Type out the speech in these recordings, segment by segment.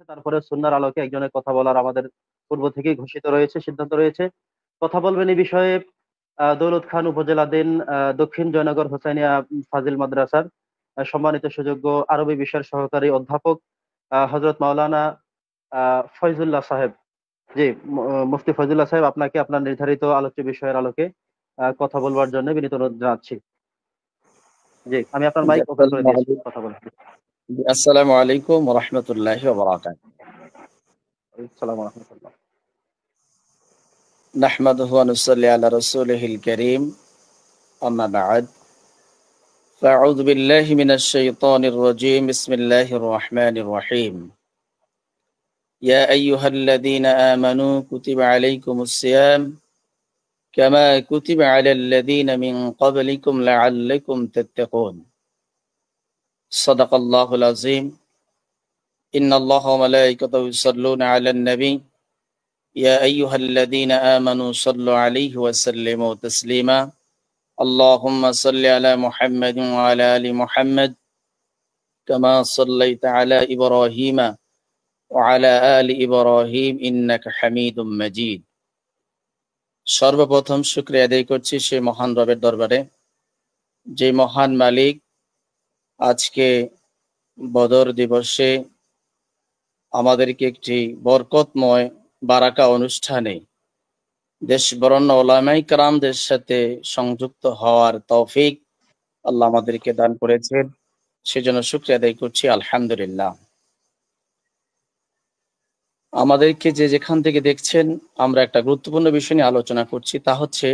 তারপরে সুন্নাহর আলোকে একজনের কথা বলার আমাদের পূর্ব থেকেই ঘোষিত রয়েছে, সিদ্ধান্ত রয়েছে। কথা বলবেন এই বিষয়ে দৌলত খান উপজেলাধীন দক্ষিণ জয়নগর হোসাইনিয়া ফাজিল মাদ্রাসার সম্মানিত সুযোগ্য আরবি বিষয়ের সহকারী অধ্যাপক হযরত মাওলানা ফয়জুল্লাহ সাহেব। জি, মুফতি ফয়জুল্লাহ সাহেব, আপনাকে আপনার নির্ধারিত আলোচ্য বিষয়ের আলোকে কথা বলবার জন্য বিনীত অনুরোধ জানাচ্ছি। জি, আমি আপনার মাইক ওপেন করে দিয়েছি, কথা বলুন। আসসালামু আলাইকুম ওয়া রাহমাতুল্লাহি ওয়া বারাকাতুহু। আসসালামু আলাইকুম। নাহমাদুহু ওয়া নুসাল্লি আলা রাসূলিহিল কারীম, আম্মা বা'দ। ফাআউযু বিল্লাহি মিনাশ শাইতানির রাজীম। বিসমিল্লাহির রাহমানির রাহিম। ইয়া আইয়ুহাল্লাযীনা আমানু কুতিবা আলাইকুমুস সিয়াম কামা কুতিবা আলাল লাযীনা মিন ক্বাবলিকুম লাআল্লাকুম তাত্তাকুন। সাদাকাল্লাহুল আযীম। ইন্নাল্লাহা ওয়া মালাইকাতাহু ইউসাল্লুনা আলান নবী ইয়া আইয়ুহাল্লাযীনা আমানু সাল্লু আলাইহি ওয়া সাল্লিমু তাসলিমা। আল্লাহুম্মা সাল্লি আলা মুহাম্মাদিন ওয়া আলা আলি মুহাম্মাদ কামা সাল্লাইতা আলা ইব্রাহিমা ওয়া আলা আলি ইব্রাহিম ইন্নাকা হামিদুম মাজিদ। সর্বপ্রথম শুকরিয়া আদায় করছি সেই মহান রবের দরবারে, যে মহান মালিক আজকে বদর দিবসে আমাদেরকে একটি বরকতময় বারাকা অনুষ্ঠানে দেশ বরণ্য ওলামায়ে কেরামদের সাথে সংযুক্ত হওয়ার তৌফিক আল্লাহ আমাদেরকে দান করেছেন, সেজন্য শুকরিয়া আদায় করছি, আলহামদুলিল্লাহ। আমাদেরকে যে যেখান থেকে দেখছেন, আমরা একটা গুরুত্বপূর্ণ বিষয় নিয়ে আলোচনা করছি, তা হচ্ছে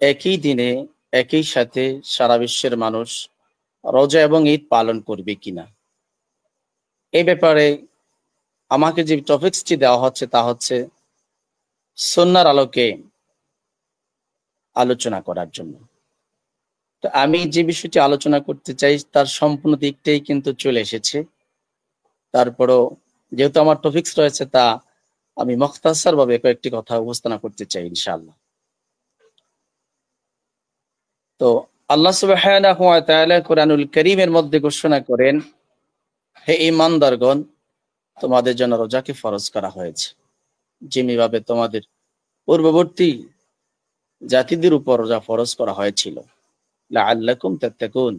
একই দিনে একই সাথে সারা বিশ্বের মানুষ রোজা এবং ঈদ পালন করবে কিনা। এই ব্যাপারে আমাকে যে টপিকসটি দেওয়া হচ্ছে তা হচ্ছে সুন্নাহর আলোকে আলোচনা করার জন্য। তো আমি যে বিষয়টি আলোচনা করতে চাই তার সম্পূর্ণ দিকটাই কিন্তু চলে এসেছে। তারপরও যেহেতু আমার টপিকস রয়েছে, তা আমি মুখতাসার ভাবে কয়েকটি কথা উপস্থাপনা করতে চাই ইনশাআল্লাহ। তো আল্লাহ সুবহানাহু ওয়া তাআলা কুরআনুল কারীমের মধ্যে ঘোষণা করেন, হে ঈমানদারগণ, তোমাদের জন্য রোজাকে ফরজ করা হয়েছে যেভাবে তোমাদের পূর্ববর্তী জাতিদের উপর রোজা ফরজ করা হয়েছিল, লাআল্লাকুম তাত্তাকুন,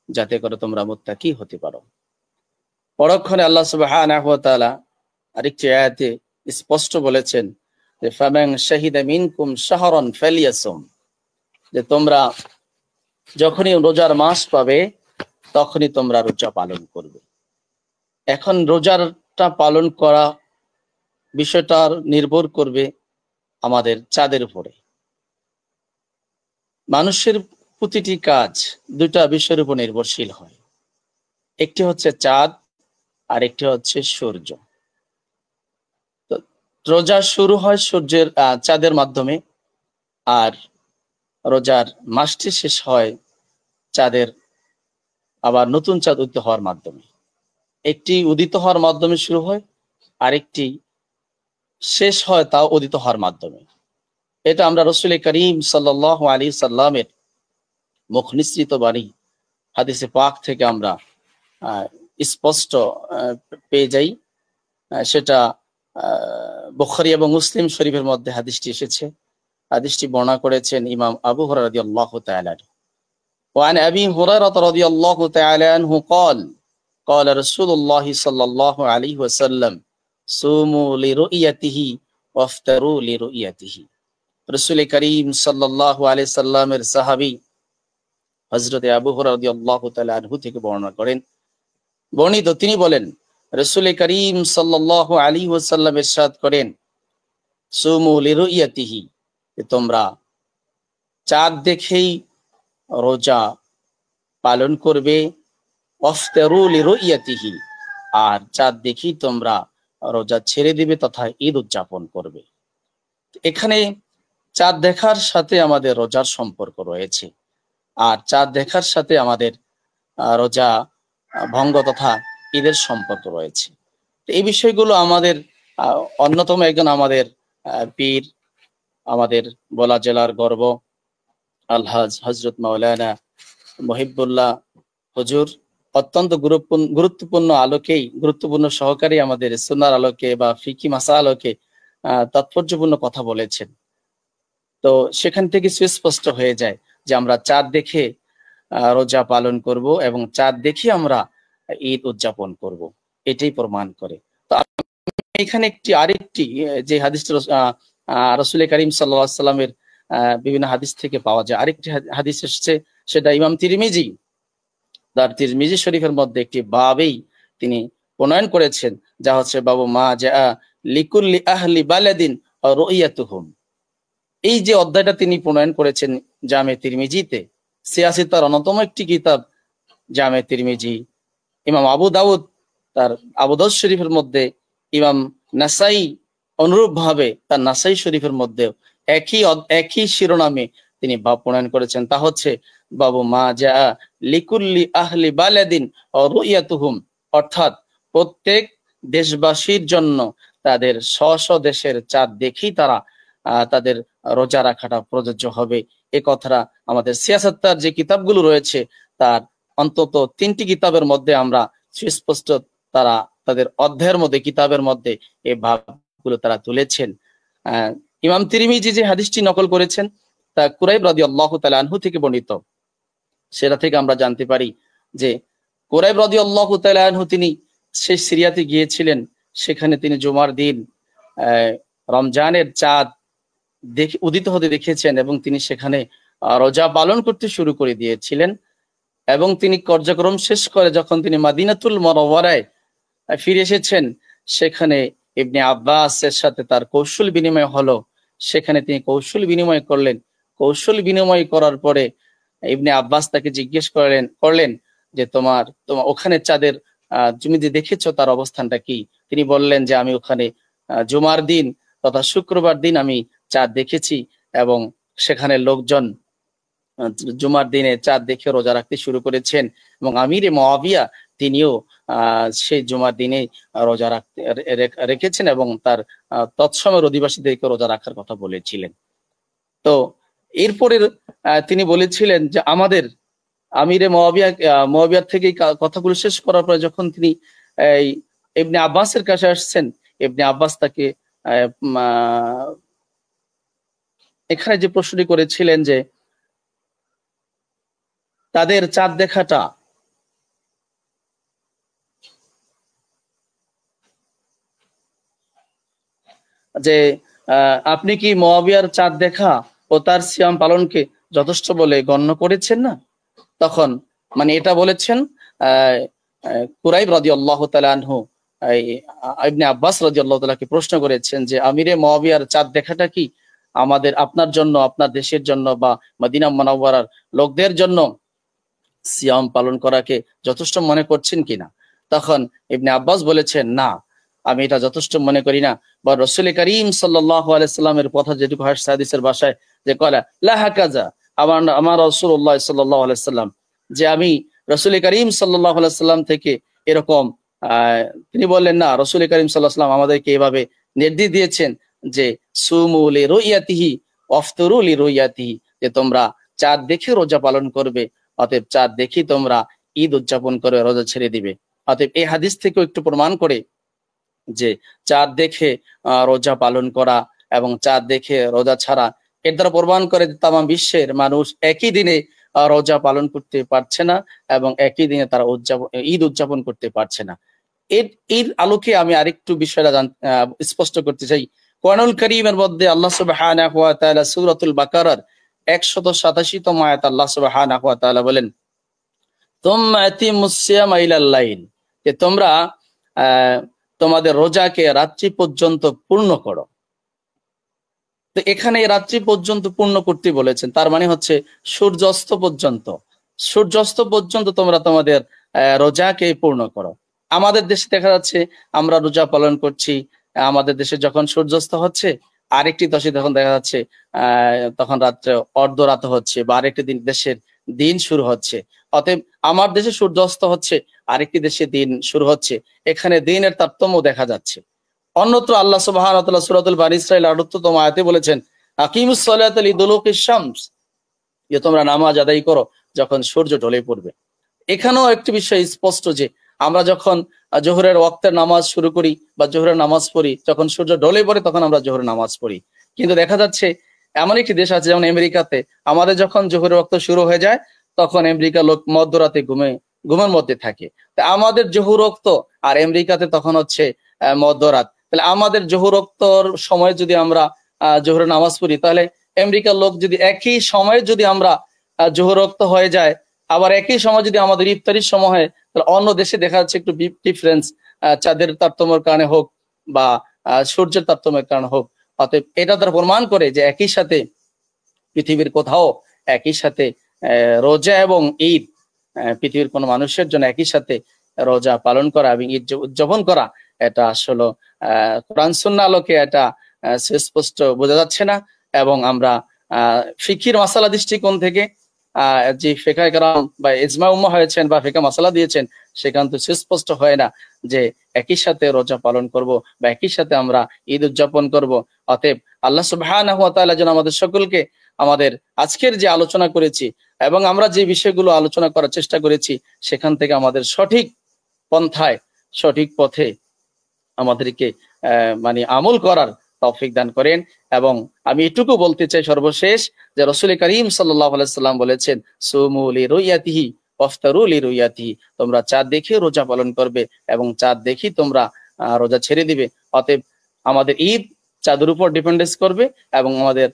যাতে করে তোমরা মুত্তাকি হতে পারো। পরক্ষণে আল্লাহ সুবহানাহু ওয়া তাআলা আরেকটি আয়াতে স্পষ্ট বলেছেন যে ফামান শাহিদা মিনকুম শাহরান ফালিয়াসুম, যে তোমরা যখনই রোজার মাস পাবে তখনই তোমরা রোজা পালন করবে। এখন রোজাটা পালন করা বিষয়টা নির্ভর করবে আমাদের চাঁদের উপরে। মানুষের প্রতিটি কাজ দুটা বিষয়ের উপর নির্ভরশীল হয়, একটি হচ্ছে চাঁদ আর একটি হচ্ছে সূর্য। তো রোজা শুরু হয় সূর্যের চাঁদের মাধ্যমে, আর রোজার মাসটি শেষ হয় চাঁদের আবার নতুন চাঁদ উদিত হওয়ার মাধ্যমে। একটি উদিত হওয়ার মাধ্যমে শুরু হয়, আরেকটি শেষ হয় তাও উদিত হওয়ার মাধ্যমে। এটা আমরা রাসূল করিম সাল্লাল্লাহু আলাইহি সাল্লামের মুখ নিঃসৃত বাণী হাদিসে পাক থেকে আমরা স্পষ্ট পেয়ে যাই। সেটা বুখারী এবং মুসলিম শরীফের মধ্যে হাদিসটি এসেছে। হাদিসটি বর্ণনা করেছেন ইমাম আবু হুরায়রা রাদিয়াল্লাহু তাআলা। وعن أبي هريرة رضي الله تعالى عنه قال قال رسول الله صلى الله عليه وسلم صوموا لرؤيته وافطروا لرؤيته। রাসূল করিম সাল্লাল্লাহু আলাইহি সাল্লামের সাহাবী হযরত আবু হুরায়রা রাদিয়াল্লাহু তাআলা আনহু থেকে বর্ণনা করেন, বর্ণিত তিনি বলেন, রাসূল করিম সাল্লাল্লাহু আলাইহি ওয়াসাল্লাম ইরশাদ করেন, সুমু লিরুইয়াতিহি, তোমরা চাঁদ দেখেই রোজা পালন করবে, ওয়াফতারু লিরুইয়াতিহি, আর চাঁদ দেখেই তোমরা রোজা ছেড়ে দিবে তথা ঈদ উদযাপন করবে। এখানে চাঁদ দেখার সাথে আমাদের রোজার সম্পর্ক রয়েছে, আর চাঁদ দেখার সাথে আমাদের রোজা ভঙ্গ তথা ঈদের সম্পর্ক রয়েছে। এই বিষয়গুলো আমাদের অন্যতম একজন আমাদের পীর, আমাদের বলা জেলার গর্ব আলহাজ হযরত মাওলানা মুহিবুল্লাহ হুজুর, অত্যন্ত গুরুত্বপূর্ণ আলোকেই, গুরুত্বপূর্ণ সহকারে আমাদের সুন্নাহর আলোকে বা ফিকি মাসালা আলোকে তাৎপর্যপূর্ণ কথা বলেছেন। তো সেখান থেকে সুস্পষ্ট হয়ে যায় যে আমরা চাঁদ দেখে রোজা পালন করব এবং চাঁদ দেখে আমরা ঈদ উদযাপন করব, এটাই প্রমাণ করে। তো এখানে আরেকটি যে হাদিসটা রাসূল করিম সাল্লাল্লাহু আলাইহি সাল্লামের বিভিন্ন হাদিস থেকে পাওয়া যায়, আরেকটি হাদিস এসেছে, সেটা ইমাম তিরমিজি তার তিরমিজি শরীফের মধ্যে একটি বাবেই তিনি প্রণয়ন করেছেন, যা হচ্ছে বাবু মা যা লিকুল্লি আহলি বালাদিন রুইয়াতুহুম। এই যে অধ্যায়টা তিনি প্রণয়ন করেছেন জামে তিরমিজিতে, সিয়াসিতার অন্যতম একটি কিতাব জামে তিরমিজি। ইমাম আবু দাউদ তার আবু দাউদ শরীফের মধ্যে, ইমাম নাসাই অনুরূপ ভাবে তার নাসাই শরীফের মধ্যে একই শিরোনামে তিনি বাব প্রণয়ন করেছেন, তা হচ্ছে বাবু মা যা লিকুল্লি আহলি বালাদিন রুইয়াতুহুম, অর্থাৎ প্রত্যেক দেশবাসীর জন্য তাদের স্ব দেশের চাঁদ দেখেই তারা তাদের রোজা রাখাটা প্রযোজ্য হবে। এ কথাটা আমাদের সিয়াসাত্তার যে কিতাবগুলো রয়েছে তার অন্তত 3টি কিতাবের মধ্যে আমরা সুস্পষ্ট তাদের অধ্যায়ের মধ্যে, কিতাবের মধ্যে এই ভাবগুলো তারা তুলেছেন। ইমাম তিরমিজি যে হাদিসটি নকল করেছেন তা কুরাইব রাদিয়াল্লাহু তাআলা আনহু থেকে বর্ণিত। সেটা থেকে আমরা জানতে পারি যে কুরাইব রাদিয়াল্লাহু তাআলা আনহু তিনি সেই সিরিয়াতে গিয়েছিলেন, সেখানে তিনি জুমার দিন রমজানের চাঁদ উদিত হতে দেখেছেন এবং তিনি সেখানে রোজা পালন করতে শুরু করে দিয়েছিলেন। এবং তিনি কার্যক্রম শেষ করে যখন তিনি মাদিনাতুল মুনাওয়ারায় ফিরে এসেছেন, সেখানে ইবনে আব্বাসের সাথে তার কৌশল বিনিময় হলো। সেখানে তিনি কৌশল বিনিময় করলেন। কৌশল বিনিময় করার পরে ইবনে আব্বাস তাকে জিজ্ঞেস করলেন যে তোমার ওখানে চাঁদের তুমি যে দেখেছো তার অবস্থানটা কি? তিনি বললেন যে আমি ওখানে জুমার দিন তথা শুক্রবার দিন আমি চাঁদ দেখেছি এবং সেখানে লোকজন জুমার দিনে চাঁদ দেখে রোজা রাখতে শুরু করেছেন এবং আমিরে মুআবিয়া তিনিও সেই জুমার দিনে রোজা রেখেছেন এবং তার তৎসময়ের অধিবাসীদেরকে রোজা রাখার কথা বলেছিলেন। তো এরপরে তিনি বলেছিলেন যে আমাদের আমিরে মুআবিয়ার থেকে কথাগুলো শেষ করার পরে যখন তিনি ইবনে আব্বাসের কাছে আসছেন, ইবনে আব্বাস তাকে এখানে যে প্রশ্নটি করেছিলেন যে তাদের চাঁদ দেখাটা যে আপনি কি মুআবিয়ার চাঁদ দেখা ও তার সিয়াম পালনকে যথেষ্ট বলে গণ্য করেছেন না? তখন মানে এটা বলেছেন কুরাইব রাদিয়াল্লাহু তাআলা আনহু ইবনে আব্বাস রাদিয়াল্লাহু তাআলাকে প্রশ্ন করেছেন যে আমিরে মুআবিয়ার চাঁদ দেখাটা কি আপনার জন্য, আপনার দেশের জন্য বা মদিনা মুনাওয়ারার লোকদের জন্য সিয়াম পালন করাকে যথেষ্ট মনে করছেন কিনা? তখন ইবনে আব্বাস বলেছেন না, আমি এটা যথেষ্ট মনে করি না। বা রাসূল করিম সাল্লাল্লাহু আলাইহি সাল্লামের কথা যেটুকু হাদিসের ভাষায় যে কলা লা হাকাজা, আমার রাসূলুল্লাহ সাল্লাল্লাহু আলাইহি সাল্লাম, যে আমি রাসূল করিম সাল্লাল্লাহু আলাইহি সাল্লাম থেকে এরকম তিনি বললেন না, রাসূল করিম সাল্লাল্লাহু আলাইহি সাল্লাম আমাদেরকে এভাবে নির্দেশ দিয়েছেন যে সুমু লিরুইয়াতিহি ওয়াফতুরু লিরুইয়াতিহি, যে তোমরা চাঁদ দেখে রোজা পালন করবে, অতএব চাঁদ দেখে তোমরা ঈদ উদযাপন করে রোজা ছেড়ে দিবে। অতএব এই হাদিস থেকেও একটু প্রমাণ করে যে চাঁদ দেখে রোজা পালন করা এবং চাঁদ দেখে রোজা ছাড়া, এর দ্বারা প্রমাণ করে তাম বিশ্বের মানুষ একই দিনে রোজা পালন করতে পারছে না এবং একই দিনে তারা ঈদ উদযাপন করতে পারছে না। এর আলোকে আমি আরেকটু বিষয়টা স্পষ্ট করতে চাই। কোরআনুল কারীমের মধ্যে আল্লাহ সুবহানাহু ওয়া তাআলা সূরাতুল বাকারার 187তম আয়াত আল্লাহ সুবহানাহু ওয়া তাআলা বলেন তুম্মা আতিমুস সিয়ামা ইলাল লাইল, যে তোমরা তোমাদের রোজাকে রাত্রি পর্যন্ত পূর্ণ করো। তো এখানে রাত্রি পর্যন্ত পূর্ণ করতে বলেছেন, তার মানে হচ্ছে সূর্যাস্ত পর্যন্ত তোমরা তোমাদের রোজাকে পূর্ণ করো। আমাদের দেশে দেখা যাচ্ছে আমরা রোজা পালন করছি, আমাদের দেশে যখন সূর্যাস্ত হচ্ছে আরেকটি দেশে তখন দেখা যাচ্ছে তখন রাত্রে অর্ধরাত হচ্ছে বা আরেকটি দেশের দিন শুরু হচ্ছে। অতএব আমার দেশে সূর্যাস্ত হচ্ছে, আরেকটি দেশে দিন শুরু হচ্ছে, এখানে দিনের তারতম্য দেখা যাচ্ছে। অন্যত্র আল্লাহ সুবহানাহু ওয়া তাআলা সূরাতুল বানী ইসরাঈল 38তম আয়াতে বলেছেন আকিমুস সালাতা লিদুলুকিশ শামস, যে তোমরা নামাজ আদায় করো যখন সূর্য ঢলে পড়বে। এখানেও একটি বিষয় স্পষ্ট যে আমরা যখন জোহরের ওয়াক্তের নামাজ শুরু করি বা জোহরের নামাজ পড়ি, যখন সূর্য ঢলে পড়ে তখন আমরা জোহরের নামাজ পড়ি। কিন্তু দেখা যাচ্ছে এমন একটি দেশ আছে যেমন আমেরিকাতে, আমাদের যখন জোহরের ওয়াক্ত শুরু হয়ে যায় তখন আমেরিকার লোক মধ্যরাতে ঘুমের মধ্যে থাকে। তা আমাদের জোহর ওয়াক্ত আর আমেরিকাতে তখন হচ্ছে মধ্যরাত। তাহলে আমাদের জোহর ওয়াক্তর সময় যদি আমরা জোহরের নামাজ পড়ি, তাহলে আমেরিকার লোক যদি একই সময়ে যদি আমরা জোহর ওয়াক্ত হয়ে যায়, আবার একই সময় যদি আমাদের ইফতারির সময় হয়, তাহলে অন্য দেশে দেখা যাচ্ছে একটু ডিফারেন্স, চাঁদের তারতম্যের কারণে হোক বা সূর্যের তারতম্যের কারণে হোক। অতএব এটা তারা প্রমাণ করে যে একই সাথে পৃথিবীর কোথাও একই সাথে রোজা এবং ঈদ, পৃথিবীর কোনো মানুষের জন্য একই সাথে রোজা পালন করা এবং ঈদ উদযাপন করা, এটা আসলে কোরআন সুন্নাহ আলোকে এটা সুস্পষ্ট বোঝা যাচ্ছে না। এবং আমরা ফিকির মাসালা দৃষ্টিকোণ থেকে যে ফিকাহ কেরাম বা ইজমা উম্মাহ হয়েছেন বা ফিকাহ মাসালা দিয়েছেন, সেখান তো সুস্পষ্ট হয় না যে একই সাথে রোজা পালন করব বা একই সাথে আমরা ঈদ উদযাপন করব। অতএব আল্লাহ সুবহানাহু ওয়া তাআলা যেন আমাদের সকলকে আমাদের আজকের যে আলোচনা করেছি এবং আমরা যে বিষয়গুলো আলোচনা করার চেষ্টা করেছি সেখান থেকে আমাদের সঠিক পন্থায় সঠিক পথে আমাদেরকে মানে আমল করার তৌফিক দান করেন। এবং আমি এটুকু বলতে চাই সর্বশেষ যে রাসূল করিম সাল্লাল্লাহু আলাইহি সাল্লাম বলেছেন, সুমু লিরুয়াতিহি ওয়াফতারু লিরুয়াতিহি, তোমরা চাঁদ দেখে রোজা পালন করবে এবং চাঁদ দেখি তোমরা রোজা ছেড়ে দিবে। অতএব আমাদের ঈদ চাঁদের উপর ডিপেন্ডেন্স করবে এবং আমাদের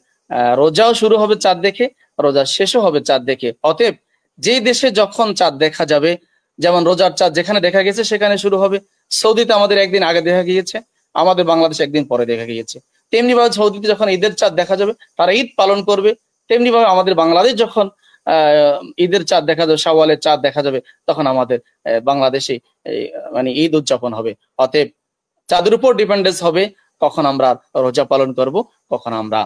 রোজাও শুরু হবে চাঁদ দেখে, রোজা শেষও হবে চাঁদ দেখে। অতএব যে দেশে যখন চাঁদ দেখা যাবে, যেমন রোজার চাঁদ যেখানে দেখা গেছে সেখানে শুরু হবে। সৌদিতে আমাদের একদিন আগে দেখা গিয়েছে, আমাদের বাংলাদেশে একদিন পরে দেখা গিয়েছে। তেমনি ভাবে সৌদিতে যখন ঈদের চাঁদ দেখা যাবে তারা ঈদ পালন করবে, তেমনি ভাবে আমাদের বাংলাদেশ যখন ঈদের চাঁদ দেখা যাবে, শাওয়ালের চাঁদ দেখা যাবে, তখন আমাদের বাংলাদেশে মানে ঈদ উদযাপন হবে। অতএব চাঁদের উপর ডিপেন্ডেন্স হবে কখন আমরা রোজা পালন করব, কখন আমরা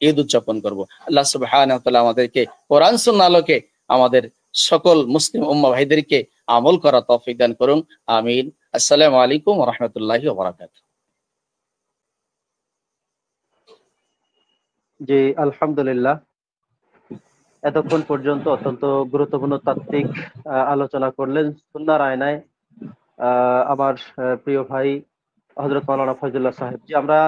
ঈদ উদযাপন করব। আল্লাহ সুবহানাহু ওয়া তাআলা আমাদেরকে কোরআন সুন্নাহ আলোকে আমাদের সকল মুসলিম উম্মাহ ভাইদেরকে আমল করা তৌফিক দান করুন। আমিন। আসসালামু আলাইকুম ওয়া রাহমাতুল্লাহি ওয়া বারাকাতুহু। জি, আলহামদুলিল্লাহ। এতক্ষণ পর্যন্ত অত্যন্ত গুরুত্বপূর্ণ তাত্ত্বিক আলোচনা করলেন সুন্নাহর আয়নায় আমার প্রিয় ভাই হযরত মাওলানা ফয়জুল্লাহ সাহেব। জি, আমরা